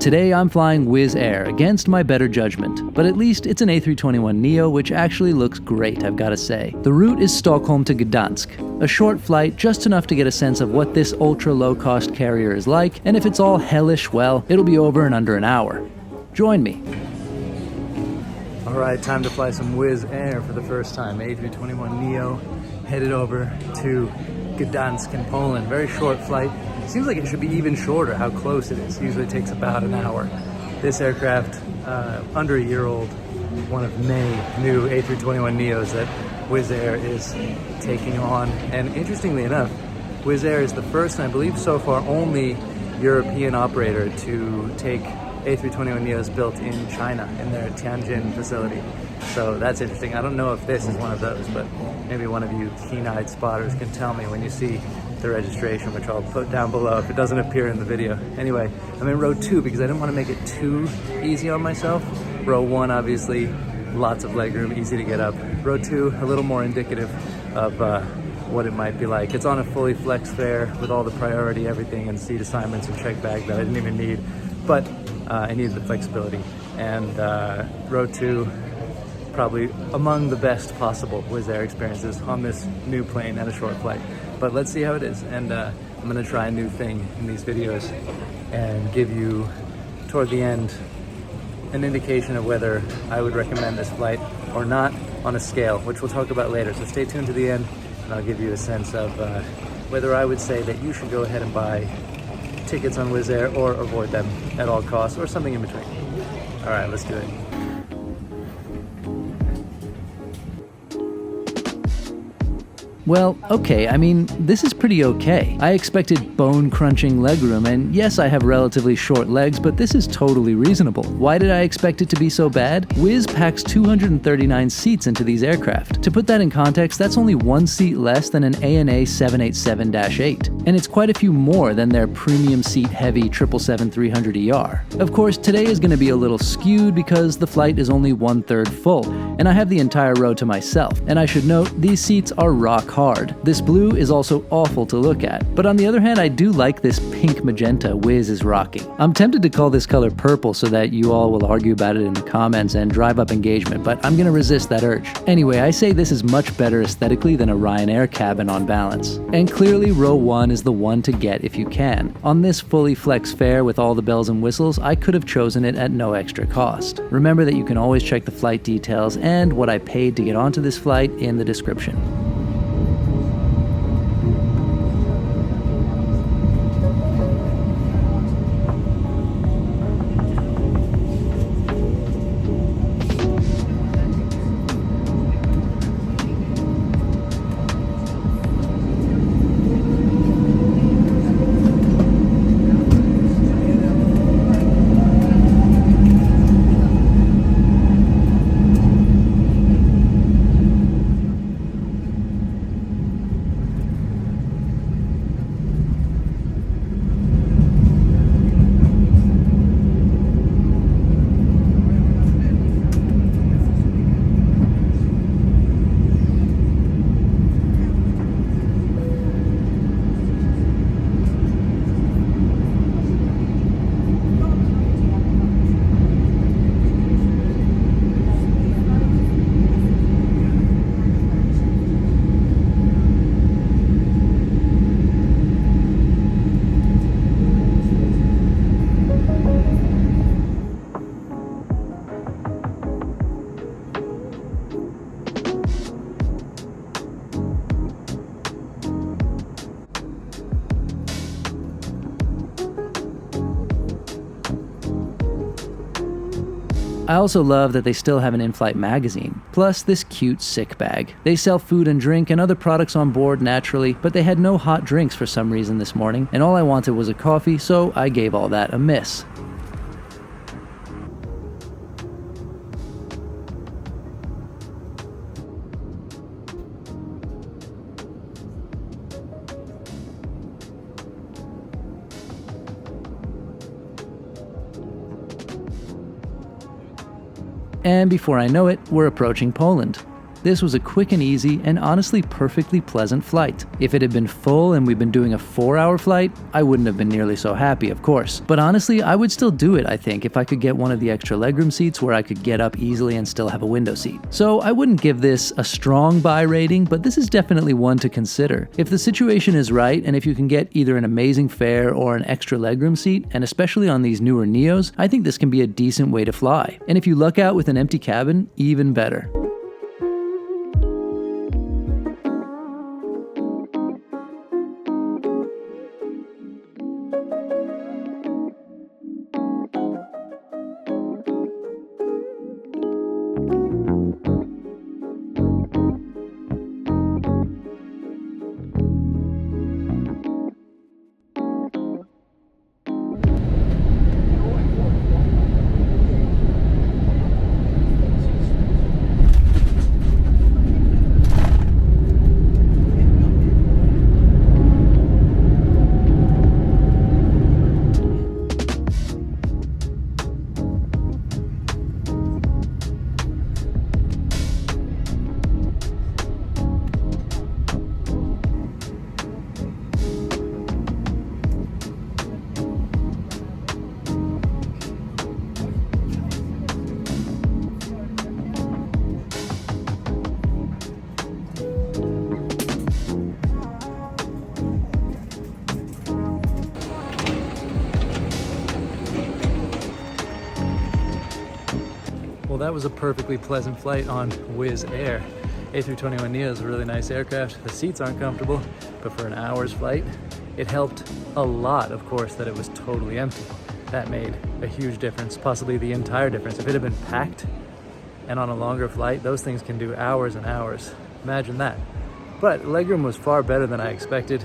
Today I'm flying Wizz Air against my better judgment, but at least it's an A321neo which actually looks great, I've gotta say. The route is Stockholm to Gdansk, a short flight just enough to get a sense of what this ultra low-cost carrier is like, and if it's all hellish, well, it'll be over in under an hour. Join me. Alright, time to fly some Wizz Air for the first time. A321neo headed over to Gdansk in Poland. Very short flight. Seems like it should be even shorter how close it is. Usually takes about an hour. This aircraft, under a year old, one of many new A321neos that Wizz Air is taking on. And interestingly enough, Wizz Air is the first, and I believe so far only, European operator to take A321neos built in China in their Tianjin facility. So that's interesting. I don't know if this is one of those, but maybe one of you keen-eyed spotters can tell me when you see the registration, which I'll put down below if it doesn't appear in the video. Anyway, I'm in row 2 because I didn't want to make it too easy on myself. Row 1, obviously, lots of legroom, easy to get up. Row 2, a little more indicative of what it might be like. It's on a fully flex fare with all the priority, everything, and seat assignments and check bag that I didn't even need, but I needed the flexibility. And row 2, probably among the best possible Wizz Air experiences on this new plane at a short flight. But let's see how it is. And I'm gonna try a new thing in these videos and give you, toward the end, an indication of whether I would recommend this flight or not on a scale, which we'll talk about later. So stay tuned to the end and I'll give you a sense of whether I would say that you should go ahead and buy tickets on Wizz Air or avoid them at all costs, or something in between. All right, let's do it. Well, okay, I mean, this is pretty okay. I expected bone-crunching legroom, and yes, I have relatively short legs, but this is totally reasonable. Why did I expect it to be so bad? Wizz packs 239 seats into these aircraft. To put that in context, that's only one seat less than an ANA 787-8, and it's quite a few more than their premium seat-heavy 777-300ER. Of course, today is going to be a little skewed because the flight is only 1/3 full, and I have the entire row to myself. And I should note, these seats are rock hard. This blue is also awful to look at, but on the other hand, I do like this pink magenta Wizz is rocking. I'm tempted to call this color purple so that you all will argue about it in the comments and drive up engagement, but I'm gonna resist that urge. Anyway, I say this is much better aesthetically than a Ryanair cabin on balance. And clearly row 1 is the one to get if you can. On this fully flex fare with all the bells and whistles, I could have chosen it at no extra cost. Remember that you can always check the flight details and what I paid to get onto this flight in the description. I also love that they still have an in-flight magazine, plus this cute sick bag. They sell food and drink and other products on board naturally, but they had no hot drinks for some reason this morning, and all I wanted was a coffee, so I gave all that a miss. And before I know it, we're approaching Poland. This was a quick and easy and honestly perfectly pleasant flight. If it had been full and we'd been doing a 4-hour flight, I wouldn't have been nearly so happy, of course. But honestly, I would still do it, I think, if I could get one of the extra legroom seats where I could get up easily and still have a window seat. So I wouldn't give this a strong buy rating, but this is definitely one to consider. If the situation is right, and if you can get either an amazing fare or an extra legroom seat, and especially on these newer Neos, I think this can be a decent way to fly. And if you luck out with an empty cabin, even better. Well, that was a perfectly pleasant flight on Wizz Air. A321neo is a really nice aircraft. The seats aren't comfortable, but for an hour's flight, it helped a lot, of course, that it was totally empty. That made a huge difference, possibly the entire difference. If it had been packed and on a longer flight, those things can do hours and hours. Imagine that. But legroom was far better than I expected.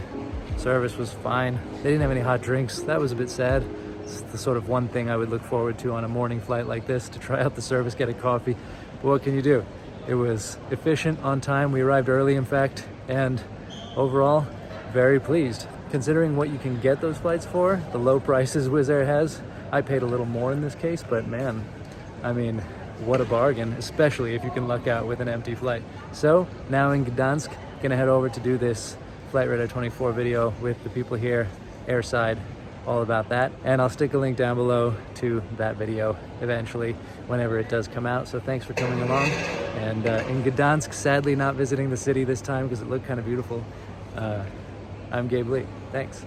Service was fine. They didn't have any hot drinks. That was a bit sad. It's the sort of one thing I would look forward to on a morning flight like this, to try out the service, get a coffee. But what can you do? It was efficient, on time. We arrived early, in fact, and overall, very pleased. Considering what you can get those flights for, the low prices Wizz Air has, I paid a little more in this case, but man, I mean, what a bargain, especially if you can luck out with an empty flight. So now in Gdansk, gonna head over to do this Flight Radar 24 video with the people here, airside, all about that. And I'll stick a link down below to that video eventually, whenever it does come out. So thanks for coming along. And in Gdansk, sadly not visiting the city this time because it looked kind of beautiful. I'm Gabe Lee. Thanks.